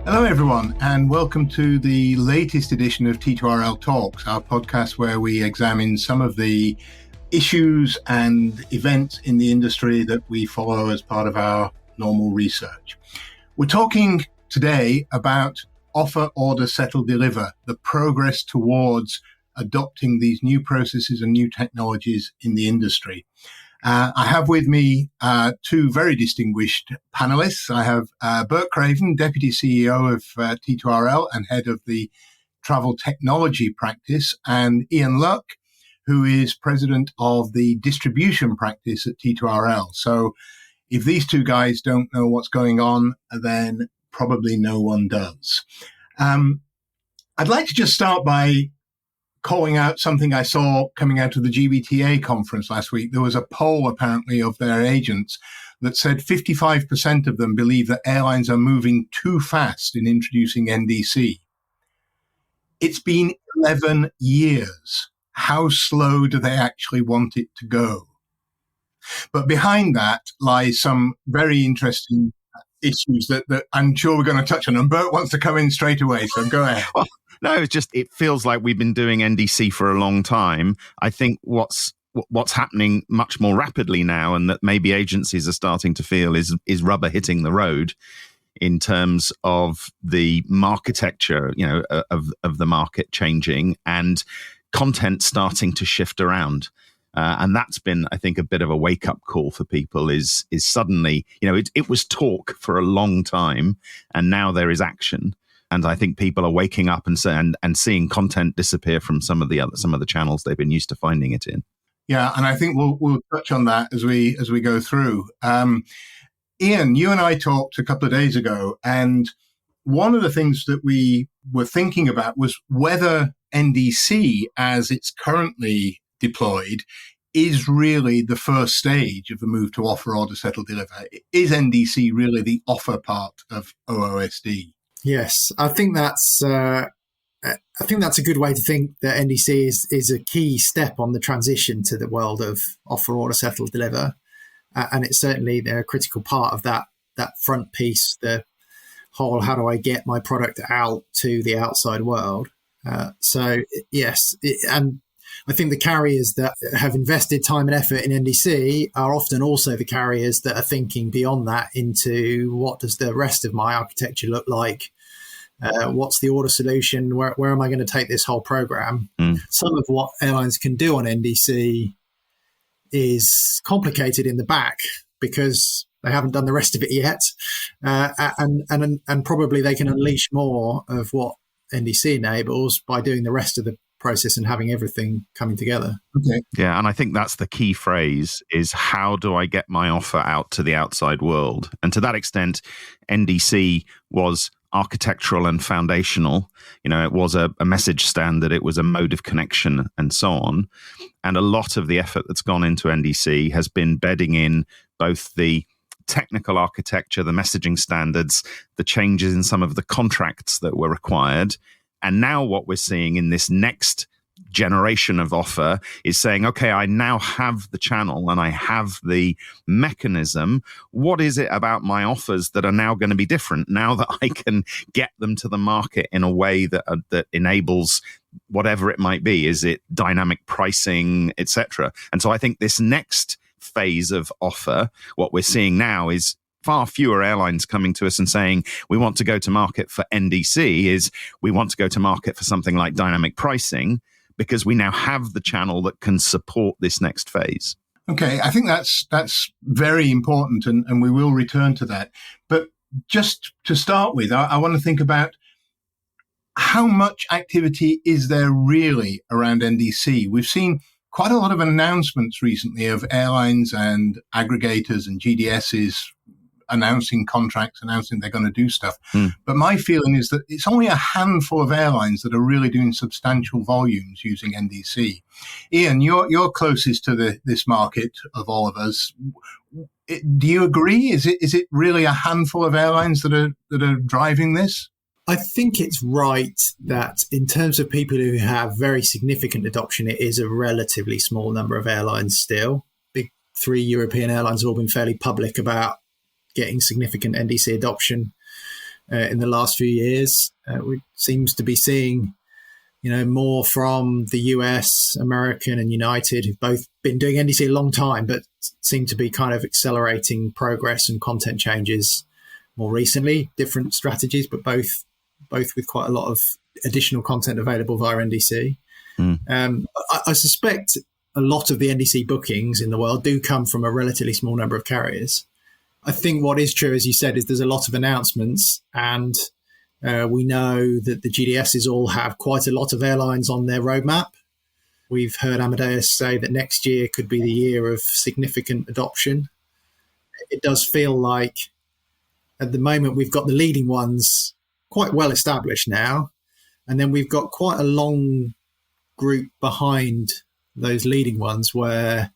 Hello, everyone, and welcome to the latest edition of T2RL Talks, our podcast where we examine some of the issues and events in the industry that we follow as part of our normal research. We're talking today about offer, order, settle, deliver, the progress towards adopting these new processes and new technologies in the industry. I have with me two very distinguished panelists. I have Bert Craven, Deputy CEO of T2RL and head of the travel technology practice, and Ian Luck, who is president of the distribution practice at T2RL. So if these two guys don't know what's going on, then probably no one does. I'd like to just start by calling out something I saw coming out of the GBTA conference last week. There was a poll, apparently, of their agents that said 55% of them believe that airlines are moving too fast in introducing NDC. It's been 11 years. How slow do they actually want it to go? But behind that lies some very interesting issues that I'm sure we're going to touch on. And Bert wants to come in straight away, so go ahead. No, it's just, it feels like we've been doing NDC for a long time. I think what's happening much more rapidly now, and that maybe agencies are starting to feel, is rubber hitting the road in terms of the architecture, of the market changing and content starting to shift around. And that's been, I think, a bit of a wake-up call for people is suddenly, it was talk for a long time, and now there is action. And I think people are waking up and seeing content disappear from some of the channels they've been used to finding it in. Yeah, and I think we'll touch on that as we go through. Ian, you and I talked a couple of days ago, and one of the things that we were thinking about was whether NDC, as it's currently deployed, is really the first stage of the move to offer, order, settle, deliver. Is NDC really the offer part of OOSD? Yes, I think that's a good way to think that NDC is a key step on the transition to the world of offer, order, settle, deliver, and it's certainly a critical part of that front piece, the whole how do I get my product out to the outside world. So yes, and I think the carriers that have invested time and effort in NDC are often also the carriers that are thinking beyond that into what does the rest of my architecture look like? What's the order solution? Where am I going to take this whole program? Some of what airlines can do on NDC is complicated in the back because they haven't done the rest of it yet. And probably they can unleash more of what NDC enables by doing the rest of the process and having everything coming together. Okay. Yeah, and I think that's the key phrase is how do I get my offer out to the outside world? And to that extent, NDC was architectural and foundational. It was a message standard, it was a mode of connection and so on. And a lot of the effort that's gone into NDC has been bedding in both the technical architecture, the messaging standards, the changes in some of the contracts that were required. And now what we're seeing in this next generation of offer is saying, okay, I now have the channel and I have the mechanism. What is it about my offers that are now going to be different now that I can get them to the market in a way that enables whatever it might be? Is it dynamic pricing, etc.? And so I think this next phase of offer, what we're seeing now is far fewer airlines coming to us and saying, we want to go to market for NDC, is we want to go to market for something like dynamic pricing, because we now have the channel that can support this next phase. Okay, I think that's very important, and we will return to that. But just to start with, I want to think about how much activity is there really around NDC? We've seen quite a lot of announcements recently of airlines and aggregators and GDSs announcing contracts, announcing they're going to do stuff. But my feeling is that it's only a handful of airlines that are really doing substantial volumes using NDC. Ian, you're closest to this market of all of us. Do you agree? Is it really a handful of airlines that are driving this? I think it's right that in terms of people who have very significant adoption, it is a relatively small number of airlines still. Big 3 European airlines have all been fairly public about getting significant NDC adoption. in the last few years. We seems to be seeing, more from the US, American and United, who've both been doing NDC a long time, but seem to be kind of accelerating progress and content changes more recently. Different strategies, but both with quite a lot of additional content available via NDC. I suspect a lot of the NDC bookings in the world do come from a relatively small number of carriers. I think what is true, as you said, is there's a lot of announcements, and we know that the GDSs all have quite a lot of airlines on their roadmap. We've heard Amadeus say that next year could be the year of significant adoption. It does feel like at the moment we've got the leading ones quite well established now, and then we've got quite a long group behind those leading ones where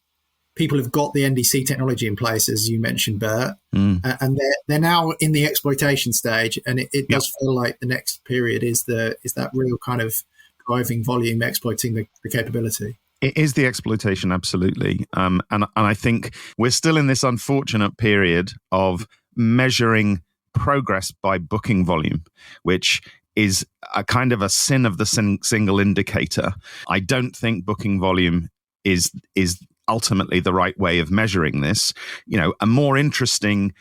people have got the NDC technology in place, as you mentioned, Bert, and they're now in the exploitation stage, and it does feel like the next period is that real kind of driving volume, exploiting the capability. It is the exploitation, absolutely. And I think we're still in this unfortunate period of measuring progress by booking volume, which is a kind of a sin of the single indicator. I don't think booking volume is ultimately the right way of measuring this. A more interesting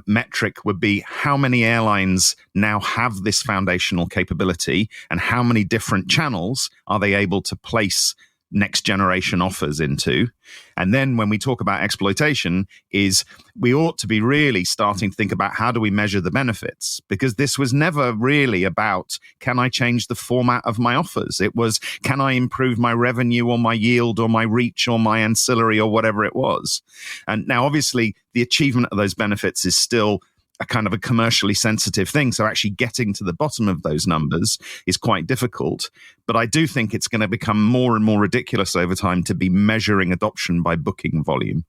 metric would be how many airlines now have this foundational capability and how many different channels are they able to place next generation offers into. And then when we talk about exploitation, is we ought to be really starting to think about how do we measure the benefits, because this was never really about, can I change the format of my offers? It was, can I improve my revenue or my yield or my reach or my ancillary or whatever it was? And now obviously the achievement of those benefits is still a kind of a commercially sensitive thing. So actually getting to the bottom of those numbers is quite difficult. But I do think it's going to become more and more ridiculous over time to be measuring adoption by booking volume.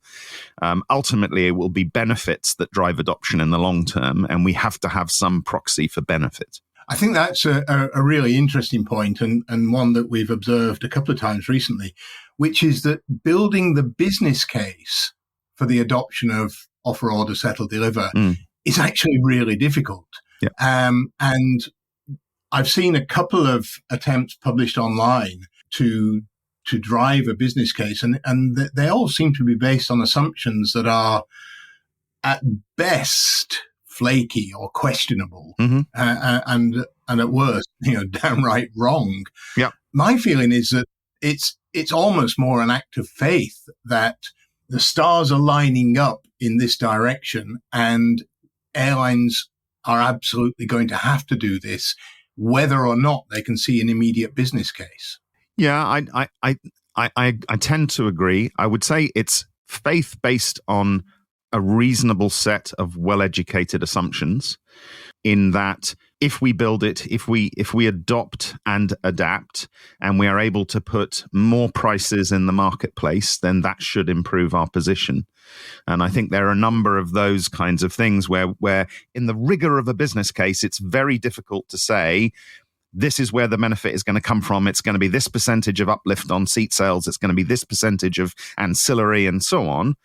Ultimately, it will be benefits that drive adoption in the long term, and we have to have some proxy for benefit. I think that's a really interesting point, and one that we've observed a couple of times recently, which is that building the business case for the adoption of offer, order, settle, deliver is actually really difficult. Yeah. And I've seen a couple of attempts published online to drive a business case, and they all seem to be based on assumptions that are at best flaky or questionable, and at worst, downright wrong. Yeah. My feeling is that it's almost more an act of faith that the stars are lining up in this direction, and airlines are absolutely going to have to do this, whether or not they can see an immediate business case. Yeah, I tend to agree. I would say it's faith based on a reasonable set of well-educated assumptions, in that if we build it, if we adopt and adapt, and we are able to put more prices in the marketplace, then that should improve our position. And I think there are a number of those kinds of things where in the rigor of a business case, it's very difficult to say, this is where the benefit is going to come from. It's going to be this percentage of uplift on seat sales. It's going to be this percentage of ancillary and so on.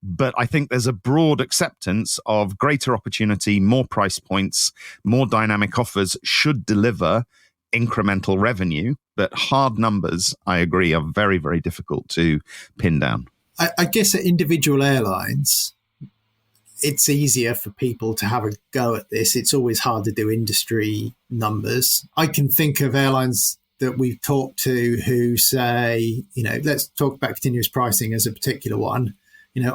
But I think there's a broad acceptance of greater opportunity, more price points, more dynamic offers should deliver incremental revenue. But hard numbers, I agree, are very, very difficult to pin down. I guess at individual airlines, it's easier for people to have a go at this. It's always hard to do industry numbers. I can think of airlines that we've talked to who say, let's talk about continuous pricing as a particular one.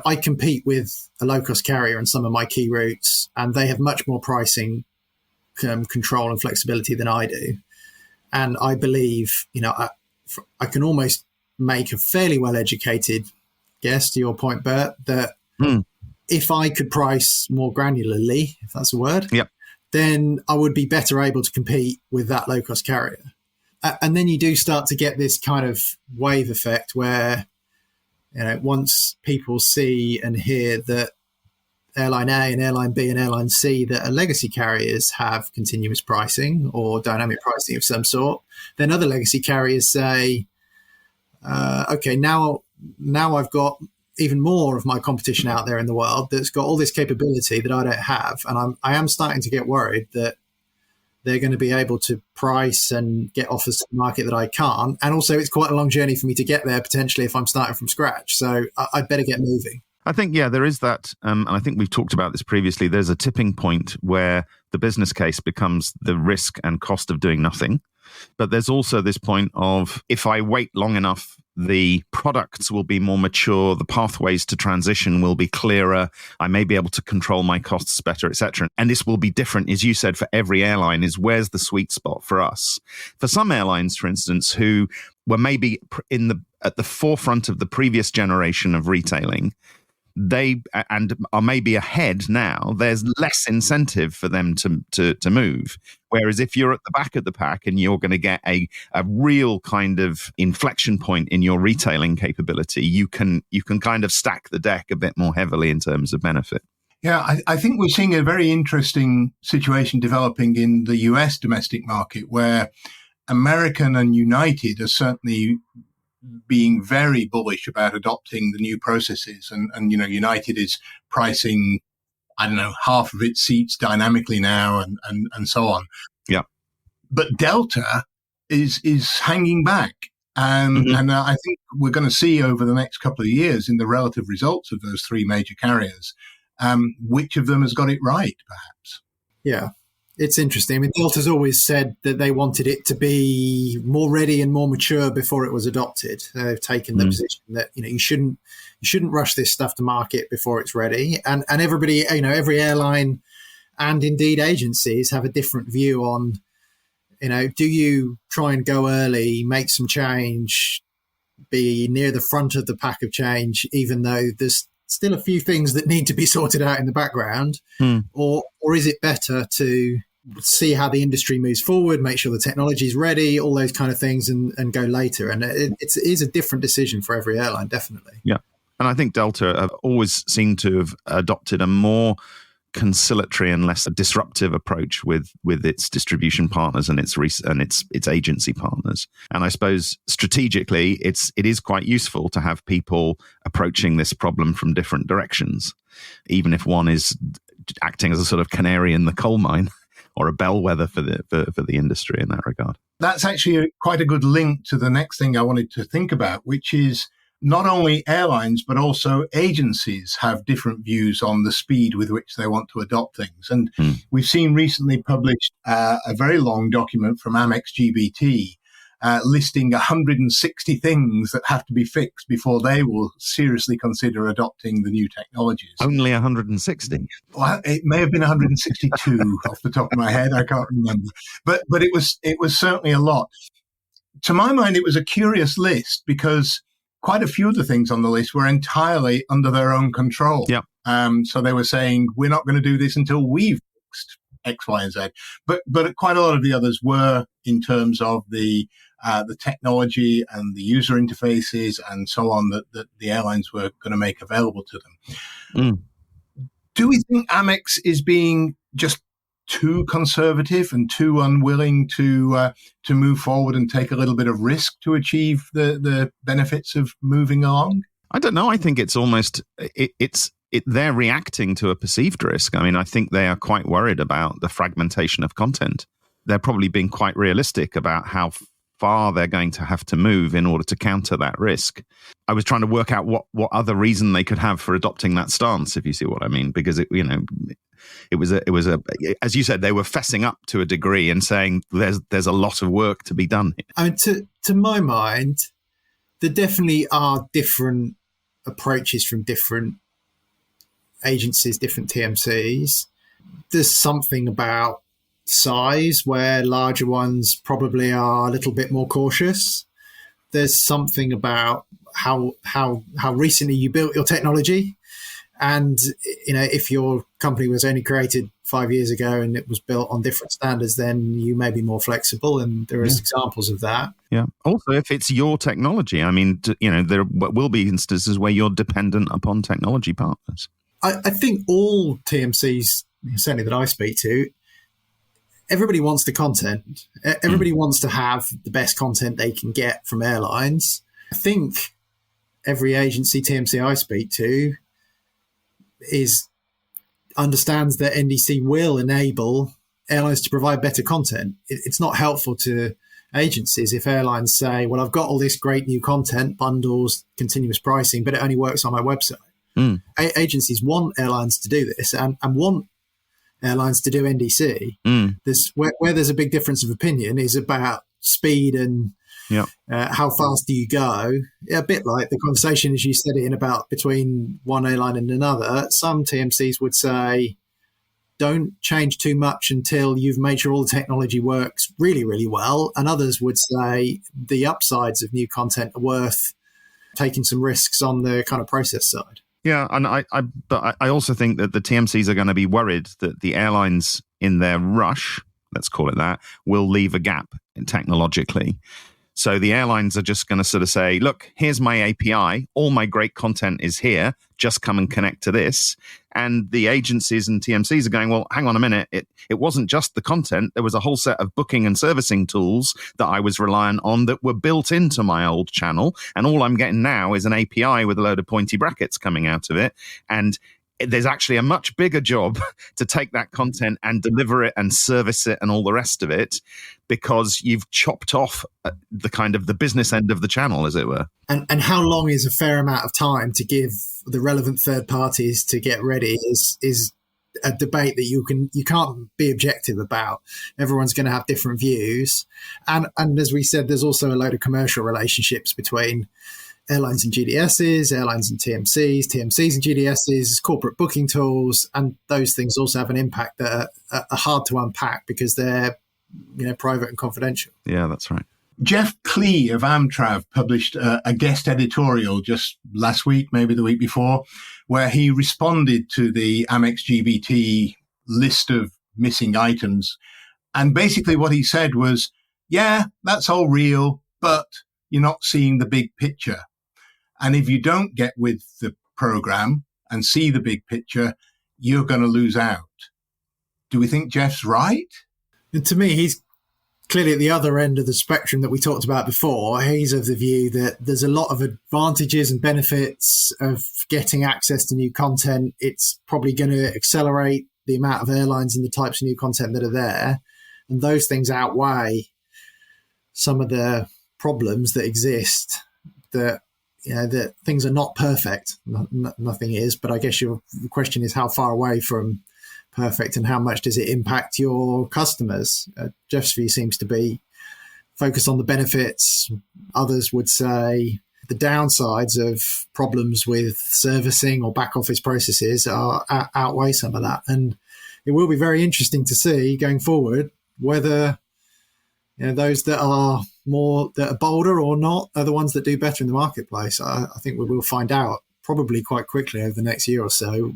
I compete with a low-cost carrier on some of my key routes, and they have much more pricing control and flexibility than I do. And I believe, I can almost make a fairly well-educated guess, to your point, Bert, that if I could price more granularly, if that's a word, then I would be better able to compete with that low-cost carrier. And then you do start to get this kind of wave effect where, once people see and hear that airline A and airline B and airline C that are legacy carriers have continuous pricing or dynamic pricing of some sort, then other legacy carriers say, okay, now I've got even more of my competition out there in the world that's got all this capability that I don't have. And I am starting to get worried that they're going to be able to price and get offers to the market that I can't. And also, it's quite a long journey for me to get there, potentially, if I'm starting from scratch. So I'd better get moving. I think, there is that. And I think we've talked about this previously. There's a tipping point where the business case becomes the risk and cost of doing nothing. But there's also this point of, if I wait long enough, the products will be more mature, the pathways to transition will be clearer, I may be able to control my costs better, etc. And this will be different, as you said, for every airline, is where's the sweet spot for us? For some airlines, for instance, who were maybe at the forefront of the previous generation of retailing, they and are maybe ahead now, there's less incentive for them to move. Whereas if you're at the back of the pack and you're going to get a real kind of inflection point in your retailing capability, you can kind of stack the deck a bit more heavily in terms of benefit. Yeah, I think we're seeing a very interesting situation developing in the US domestic market, where American and United are certainly being very bullish about adopting the new processes. And United is pricing, I don't know, half of its seats dynamically now and so on. Yeah. But Delta is hanging back. And I think we're going to see over the next couple of years in the relative results of those three major carriers, which of them has got it right, perhaps. Yeah. It's interesting. I mean, Delta's always said that they wanted it to be more ready and more mature before it was adopted. They've taken the position that you shouldn't rush this stuff to market before it's ready. And everybody, every airline and indeed agencies have a different view on, do you try and go early, make some change, be near the front of the pack of change, even though there's still a few things that need to be sorted out in the background, or is it better to see how the industry moves forward, make sure the technology is ready, all those kind of things, and go later? And it is a different decision for every airline, definitely. Yeah. And I think Delta have always seemed to have adopted a more conciliatory and less disruptive approach with its distribution partners and its agency partners. And I suppose strategically, it is quite useful to have people approaching this problem from different directions, even if one is acting as a sort of canary in the coal mine or a bellwether for the industry in that regard. That's actually quite a good link to the next thing I wanted to think about, which is not only airlines, but also agencies have different views on the speed with which they want to adopt things. And we've seen recently published a very long document from Amex GBT listing 160 things that have to be fixed before they will seriously consider adopting the new technologies. Only 160? Well, it may have been 162 off the top of my head. I can't remember. But it was certainly a lot. To my mind, it was a curious list because quite a few of the things on the list were entirely under their own control. Yeah. So they were saying, we're not going to do this until we've fixed X, Y, and Z. But quite a lot of the others were in terms of the technology and the user interfaces and so on that the airlines were going to make available to them. Do we think Amex is being just too conservative and too unwilling to move forward and take a little bit of risk to achieve the benefits of moving along? I don't know. I think it's almost they're reacting to a perceived risk. I mean, I think they are quite worried about the fragmentation of content. They're probably being quite realistic about how far they're going to have to move in order to counter that risk. I was trying to work out what other reason they could have for adopting that stance, if you see what I mean, because it was a as you said, they were fessing up to a degree and saying there's a lot of work to be done here. I mean, to my mind, there definitely are different approaches from different agencies, different TMCs. There's something about size where larger ones probably are a little bit more cautious. There's something about how recently you built your technology. And, if your company was only created 5 years ago and it was built on different standards, then you may be more flexible. And there is examples of that. Yeah. Also, if it's your technology, I mean, there will be instances where you're dependent upon technology partners. I think all TMCs, certainly that I speak to, everybody wants the content. Everybody wants to have the best content they can get from airlines. I think every agency TMC I speak to understands that NDC will enable airlines to provide better content. It's not helpful to agencies if airlines say, well, I've got all this great new content, bundles, continuous pricing, but it only works on my website. Agencies want airlines to do this and want airlines to do NDC. Where there's a big difference of opinion is about speed and how fast do you go. A bit like the conversation, as you said it, about between one airline and another. Some TMCs would say, don't change too much until you've made sure all the technology works really, really well. And others would say the upsides of new content are worth taking some risks on the kind of process side. Yeah, and I also think that the TMCs are going to be worried that the airlines, in their rush, let's call it that, will leave a gap technologically. So the airlines are just going to sort of say, look, here's my API. All my great content is here. Just come and connect to this. And the agencies and TMCs are going, well, hang on a minute. It wasn't just the content. There was a whole set of booking and servicing tools that I was reliant on that were built into my old channel. And all I'm getting now is an API with a load of pointy brackets coming out of it. And there's actually a much bigger job to take that content and deliver it and service it and all the rest of it, because you've chopped off the kind of the business end of the channel, as it were. And how long is a fair amount of time to give the relevant third parties to get ready is a debate that you can't be objective about. Everyone's going to have different views. And as we said, there's also a load of commercial relationships between airlines and GDSs, airlines and TMCs, TMCs and GDSs, corporate booking tools, and those things also have an impact that are hard to unpack because they're private and confidential. Yeah, that's right. Jeff Klee of Amtrav published a guest editorial just last week, maybe the week before, where he responded to the Amex GBT list of missing items. And basically what he said was, yeah, that's all real, but you're not seeing the big picture. And if you don't get with the program and see the big picture, you're going to lose out. Do we think Jeff's right? And to me, he's clearly at the other end of the spectrum that we talked about before. He's of the view that there's a lot of advantages and benefits of getting access to new content. It's probably going to accelerate the amount of airlines and the types of new content that are there. And those things outweigh some of the problems that exist, that that things are not perfect. Nothing is, but I guess the question is how far away from perfect and how much does it impact your customers? Jeff's view seems to be focused on the benefits. Others would say the downsides of problems with servicing or back office processes outweigh some of that. And it will be very interesting to see going forward whether those that are bolder or not are the ones that do better in the marketplace. I think we will find out probably quite quickly over the next year or so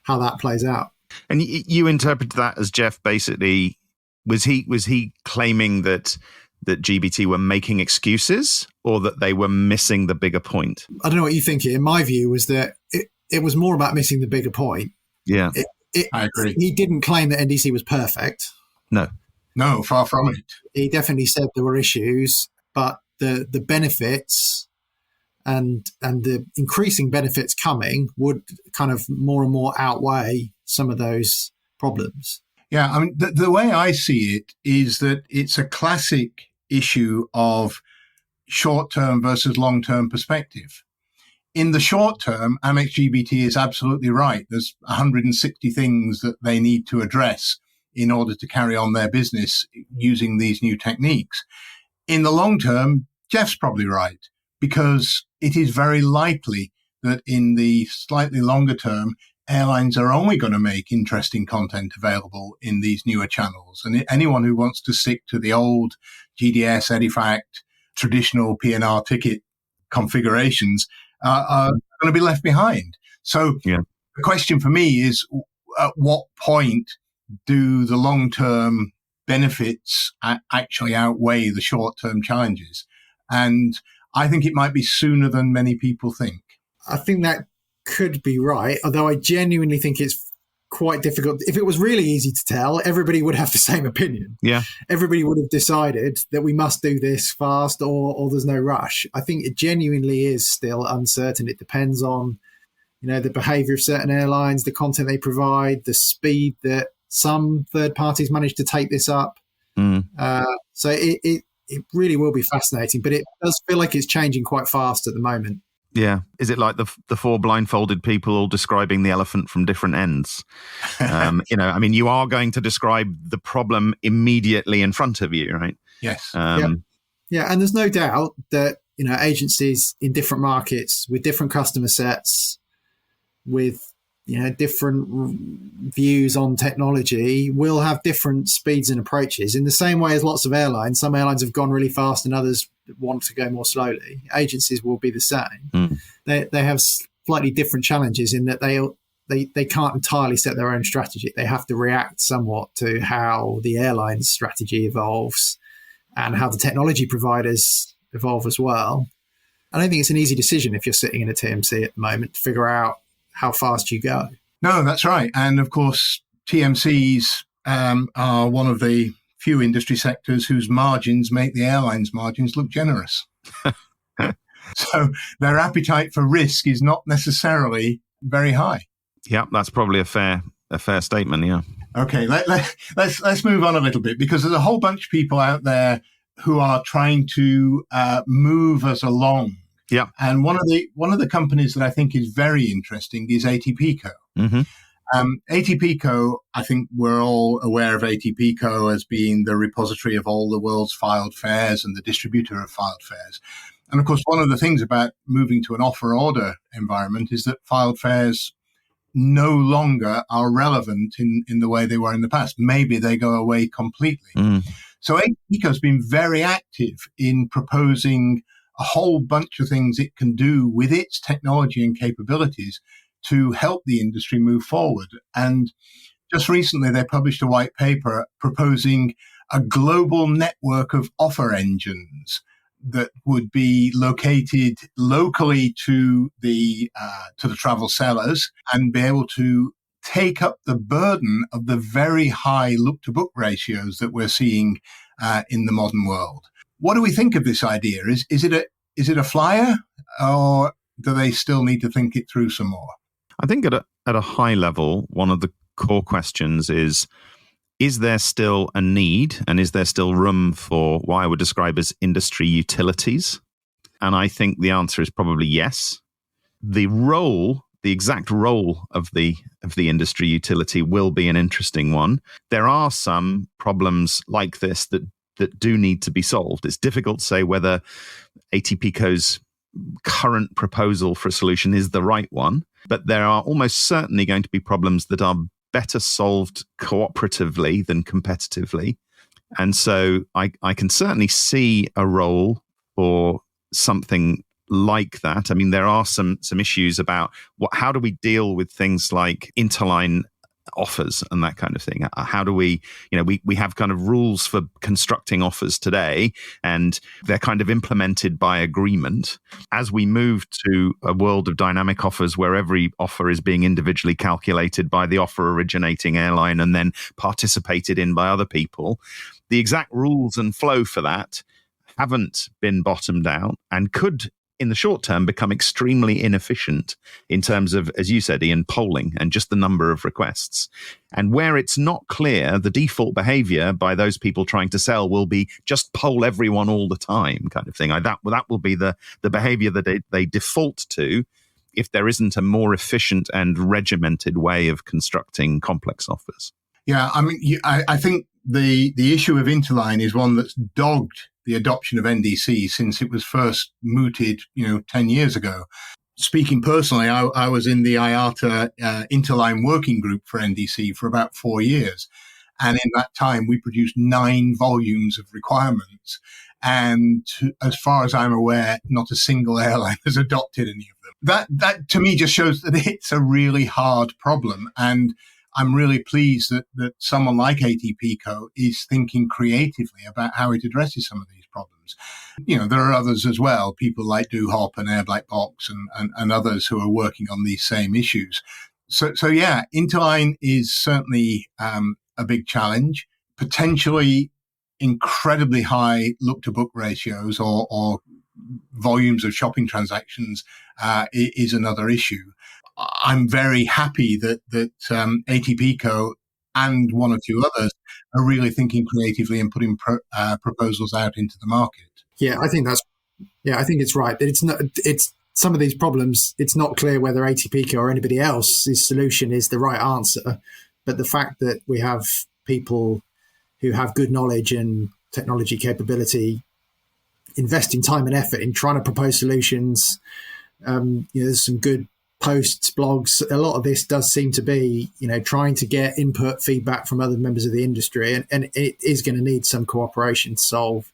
how that plays out. And you interpreted that as Jeff basically was he claiming that GBT were making excuses or that they were missing the bigger point? I don't know what you think here. My view was that it was more about missing the bigger point. Yeah, I agree. He didn't claim that NDC was perfect. No, far from it. He definitely said there were issues, but the benefits and the increasing benefits coming would kind of more and more outweigh some of those problems. Yeah, I mean, the way I see it is that it's a classic issue of short-term versus long-term perspective. In the short term, Amex GBT is absolutely right. There's 160 things that they need to address in order to carry on their business using these new techniques. In the long term, Jeff's probably right, because it is very likely that in the slightly longer term, airlines are only going to make interesting content available in these newer channels. And anyone who wants to stick to the old GDS, Edifact, traditional P&R ticket configurations are going to be left behind. So the question for me is, at what point do the long-term benefits actually outweigh the short-term challenges? And I think it might be sooner than many people think. I think that could be right, although I genuinely think it's quite difficult. If it was really easy to tell, everybody would have the same opinion. Yeah. Everybody would have decided that we must do this fast or there's no rush. I think it genuinely is still uncertain. It depends on, the behavior of certain airlines, the content they provide, the speed that some third parties manage to take this up. So it really will be fascinating, but it does feel like it's changing quite fast at the moment. Yeah. Is it like the four blindfolded people all describing the elephant from different ends? You are going to describe the problem immediately in front of you, right? Yes. Yeah. And there's no doubt that, agencies in different markets with different customer sets, with, different views on technology will have different speeds and approaches in the same way as lots of airlines. Some airlines have gone really fast and others want to go more slowly. Agencies will be the same. They have slightly different challenges in that they can't entirely set their own strategy. They have to react somewhat to how the airline's strategy evolves and how the technology providers evolve as well. I don't think it's an easy decision if you're sitting in a TMC at the moment to figure out how fast you go. No, that's right. And of course, TMCs are one of the few industry sectors whose margins make the airlines' margins look generous. So their appetite for risk is not necessarily very high. Yeah, that's probably a fair statement. Yeah. Okay, let's move on a little bit, because there's a whole bunch of people out there who are trying to move us along. Yeah. And one of the companies that I think is very interesting is ATPCO. ATPCO, I think we're all aware of ATPCO as being the repository of all the world's filed fares and the distributor of filed fares. And of course, one of the things about moving to an offer order environment is that filed fares no longer are relevant in the way they were in the past. Maybe they go away completely. So ATPCO has been very active in proposing a whole bunch of things it can do with its technology and capabilities to help the industry move forward. And just recently, they published a white paper proposing a global network of offer engines that would be located locally to the travel sellers and be able to take up the burden of the very high look-to-book ratios that we're seeing in the modern world. What do we think of this idea? Is it a flyer, or do they still need to think it through some more? I think at a high level, one of the core questions is there still a need, and is there still room for what I would describe as industry utilities? And I think the answer is probably yes. The exact role of the industry utility will be an interesting one. There are some problems like this that do need to be solved. It's difficult to say whether ATPCO's current proposal for a solution is the right one, but there are almost certainly going to be problems that are better solved cooperatively than competitively. And so I can certainly see a role for something like that. I mean, there are some issues about how do we deal with things like interline offers and that kind of thing. How do we have kind of rules for constructing offers today, and they're kind of implemented by agreement. As we move to a world of dynamic offers where every offer is being individually calculated by the offer originating airline and then participated in by other people, the exact rules and flow for that haven't been bottomed out and could, in the short term, become extremely inefficient in terms of, as you said, Ian, polling and just the number of requests. And where it's not clear, the default behavior by those people trying to sell will be just poll everyone all the time kind of thing. That will be the behavior that they default to if there isn't a more efficient and regimented way of constructing complex offers. Yeah, I mean, I think the issue of interline is one that's dogged the adoption of NDC since it was first mooted, 10 years ago. Speaking personally, I was in the IATA interline working group for NDC for about 4 years. And in that time, we produced 9 volumes of requirements. And as far as I'm aware, not a single airline has adopted any of them. That to me just shows that it's a really hard problem. And I'm really pleased that someone like ATPCO is thinking creatively about how it addresses some of these problems. There are others as well, people like DoHop and Air Black Box and others who are working on these same issues. So yeah, interline is certainly a big challenge. Potentially incredibly high look-to-book ratios or volumes of shopping transactions is another issue. I'm very happy that ATP Co. and one or two others are really thinking creatively and putting proposals out into the market. Yeah, I think it's right. It's some of these problems. It's not clear whether ATP Co. or anybody else's solution is the right answer, but the fact that we have people who have good knowledge and technology capability investing time and effort in trying to propose solutions. There's some good posts, blogs. A lot of this does seem to be, trying to get input, feedback from other members of the industry, and it is going to need some cooperation to solve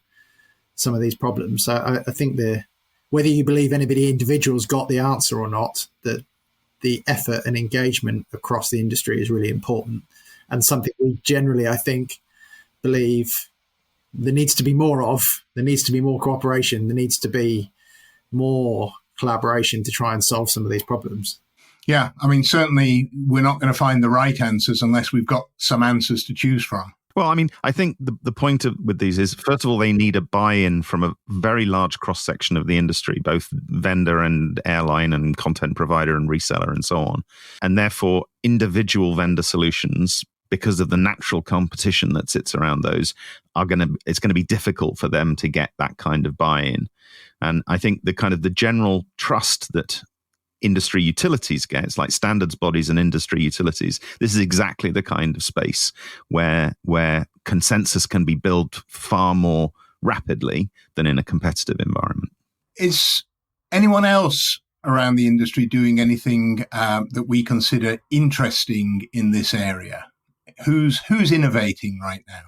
some of these problems. So I think whether you believe anybody individual's got the answer or not, that the effort and engagement across the industry is really important, and something we generally, I think, believe there needs to be more of. There needs to be more cooperation. There needs to be more collaboration to try and solve some of these problems. Yeah, I mean, certainly we're not going to find the right answers unless we've got some answers to choose from. Well, I mean, I think the point with these is, first of all, they need a buy-in from a very large cross-section of the industry, both vendor and airline and content provider and reseller and so on. And therefore, individual vendor solutions, because of the natural competition that sits around those, it's going to be difficult for them to get that kind of buy-in. And I think the general trust that industry utilities gets, like standards bodies and industry utilities, this is exactly the kind of space where consensus can be built far more rapidly than in a competitive environment. Is anyone else around the industry doing anything that we consider interesting in this area? Who's innovating right now?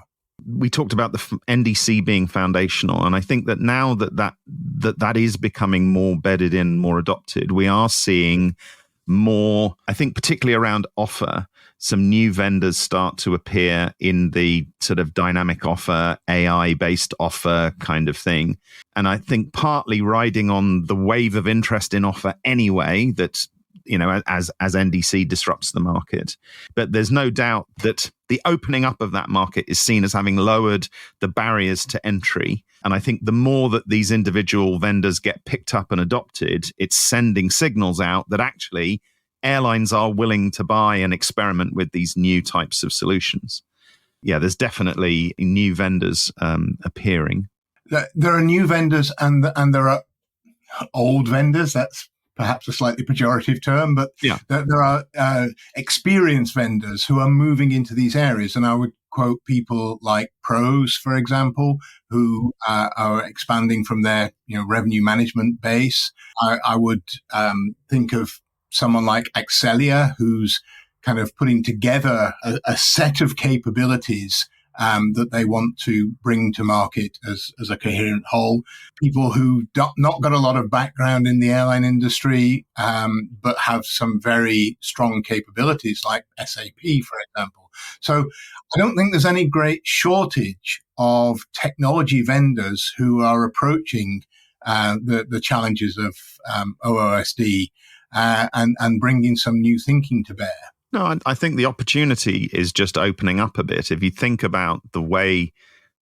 We talked about the NDC being foundational, and I think that now that is becoming more bedded in, more adopted, we are seeing more, I think particularly around offer, some new vendors start to appear in the sort of dynamic offer, AI-based offer kind of thing. And I think partly riding on the wave of interest in offer anyway, that as NDC disrupts the market. But there's no doubt that the opening up of that market is seen as having lowered the barriers to entry. And I think the more that these individual vendors get picked up and adopted, it's sending signals out that actually airlines are willing to buy and experiment with these new types of solutions. Yeah, there's definitely new vendors appearing. There are new vendors and there are old vendors. That's perhaps a slightly pejorative term, but yeah, there are experienced vendors who are moving into these areas. And I would quote people like Pros, for example, who are expanding from their revenue management base. I would think of someone like Excelia, who's kind of putting together a set of capabilities that they want to bring to market as a coherent whole. People who not got a lot of background in the airline industry, but have some very strong capabilities like SAP, for example. So I don't think there's any great shortage of technology vendors who are approaching the challenges of OOSD and bringing some new thinking to bear. No, I think the opportunity is just opening up a bit. If you think about the way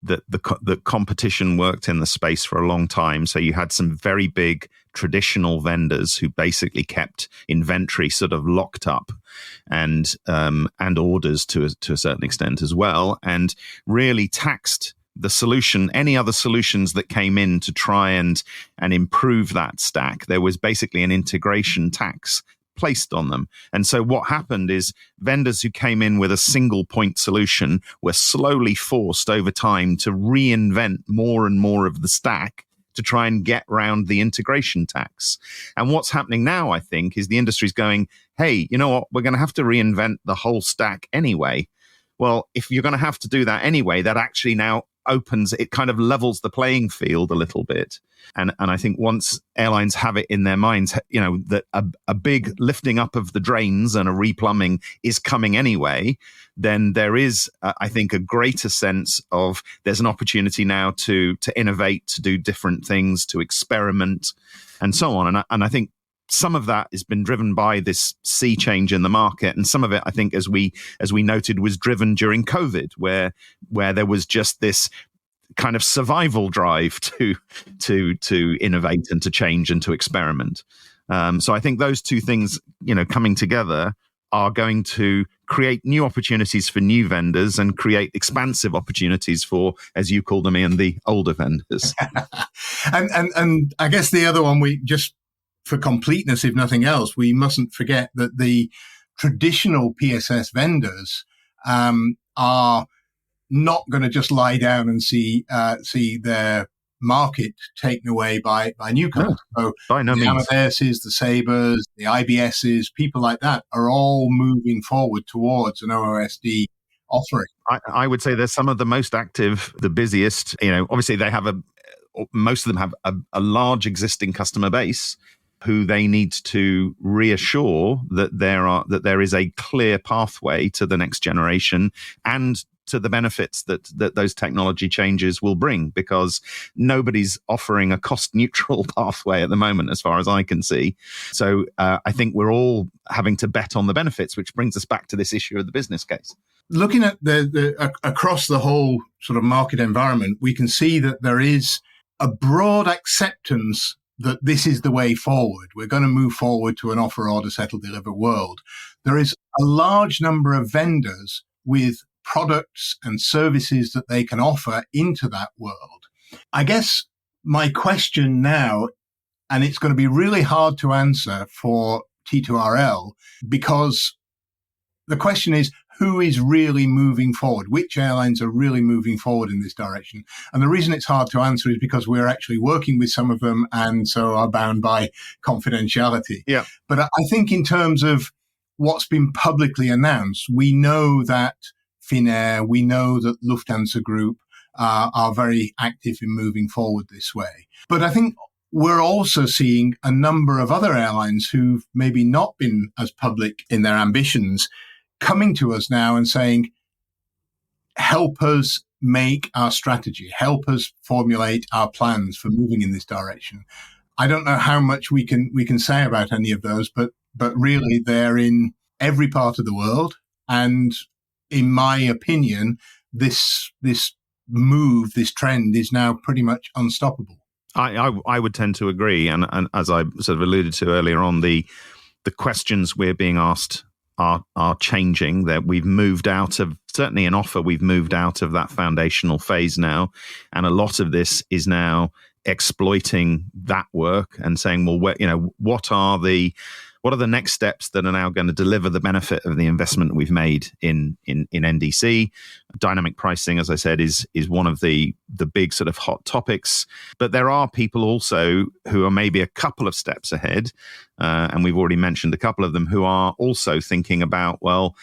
that the competition worked in the space for a long time, so you had some very big traditional vendors who basically kept inventory sort of locked up and orders to a certain extent as well, and really taxed the solution, any other solutions that came in to try and improve that stack. There was basically an integration tax placed on them. And so what happened is vendors who came in with a single point solution were slowly forced over time to reinvent more and more of the stack to try and get around the integration tax. And what's happening now, I think, is the industry's going, hey, you know what? We're going to have to reinvent the whole stack anyway. Well, if you're going to have to do that anyway, that actually now it kind of levels the playing field a little bit. And I think once airlines have it in their minds, that a big lifting up of the drains and a replumbing is coming anyway, then there is, I think, a greater sense of there's an opportunity now to innovate, to do different things, to experiment, and so on. And I think some of that has been driven by this sea change in the market, and some of it, I think, as we noted, was driven during COVID, where there was just this kind of survival drive to innovate and to change and to experiment. So I think those two things, coming together, are going to create new opportunities for new vendors and create expansive opportunities for, as you call them, Ian, the older vendors. and I guess the other one, we just, for completeness, if nothing else, we mustn't forget that the traditional PSS vendors are not going to just lie down and see their market taken away by newcomers. No, by no the means. Amadeuses, the Sabres, the IBSs, people like that are all moving forward towards an OOSD offering. I would say they're some of the most active, the busiest. Obviously they have most of them have a large existing customer base who they need to reassure that there is a clear pathway to the next generation and to the benefits that those technology changes will bring, because nobody's offering a cost-neutral pathway at the moment, as far as I can see. So I think we're all having to bet on the benefits, which brings us back to this issue of the business case. Looking at the across the whole sort of market environment, we can see that there is a broad acceptance that this is the way forward. We're going to move forward to an offer, order, settle, deliver world. There is a large number of vendors with products and services that they can offer into that world. I guess my question now, and it's going to be really hard to answer for T2RL, because the question is, who is really moving forward? Which airlines are really moving forward in this direction? And the reason it's hard to answer is because we're actually working with some of them and so are bound by confidentiality. Yeah. But I think in terms of what's been publicly announced, we know that Finnair, we know that Lufthansa Group are very active in moving forward this way. But I think we're also seeing a number of other airlines who've maybe not been as public in their ambitions coming to us now and saying, help us make our strategy, help us formulate our plans for moving in this direction. I don't know how much we can say about any of those, but really they're in every part of the world. And in my opinion, this move, this trend is now pretty much unstoppable. I would tend to agree. And as I sort of alluded to earlier on, the questions we're being asked are changing. That we've moved out of, certainly in offer, we've moved out of that foundational phase now. And a lot of this is now exploiting that work and saying, well, what are the next steps that are now going to deliver the benefit of the investment we've made in NDC? Dynamic pricing, as I said, is one of the big sort of hot topics. But there are people also who are maybe a couple of steps ahead, and we've already mentioned a couple of them, who are also thinking about, well,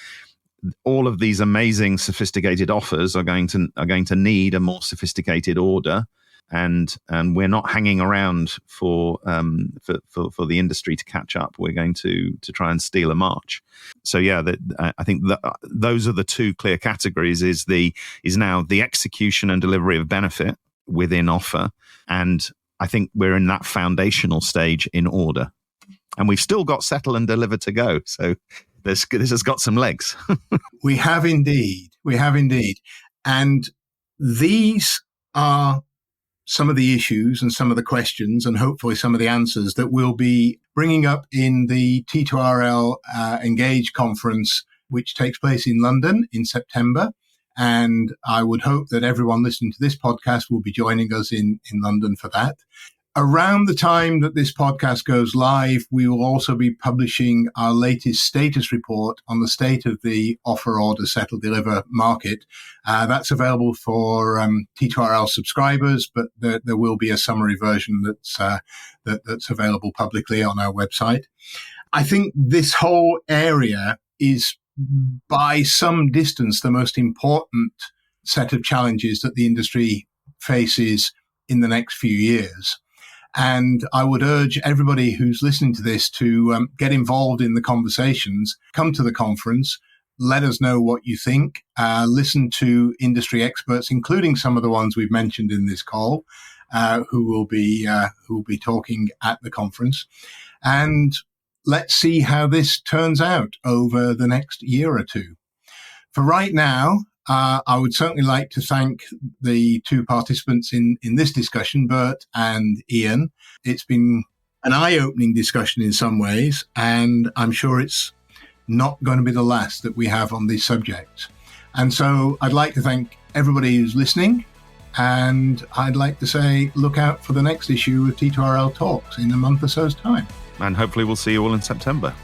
all of these amazing sophisticated offers are going to need a more sophisticated order. And we're not hanging around for the industry to catch up. We're going to try and steal a march. So yeah, I think those are the two clear categories. Is now the execution and delivery of benefit within offer, and I think we're in that foundational stage in order, and we've still got settle and deliver to go. So this has got some legs. We have indeed, and these are some of the issues and some of the questions and hopefully some of the answers that we'll be bringing up in the T2RL Engage conference, which takes place in London in September. And I would hope that everyone listening to this podcast will be joining us in London for that. Around the time that this podcast goes live, we will also be publishing our latest status report on the state of the offer, order, settle, deliver market. That's available for T2RL subscribers, but there will be a summary version that's available publicly on our website. I think this whole area is by some distance the most important set of challenges that the industry faces in the next few years. And I would urge everybody who's listening to this to get involved in the conversations, come to the conference, let us know what you think, listen to industry experts, including some of the ones we've mentioned in this call, who will be talking at the conference. And let's see how this turns out over the next year or two. For right now, I would certainly like to thank the two participants in this discussion, Bert and Ian. It's been an eye-opening discussion in some ways, and I'm sure it's not going to be the last that we have on this subject. And so I'd like to thank everybody who's listening, and I'd like to say look out for the next issue of T2RL Talks in a month or so's time. And hopefully we'll see you all in September.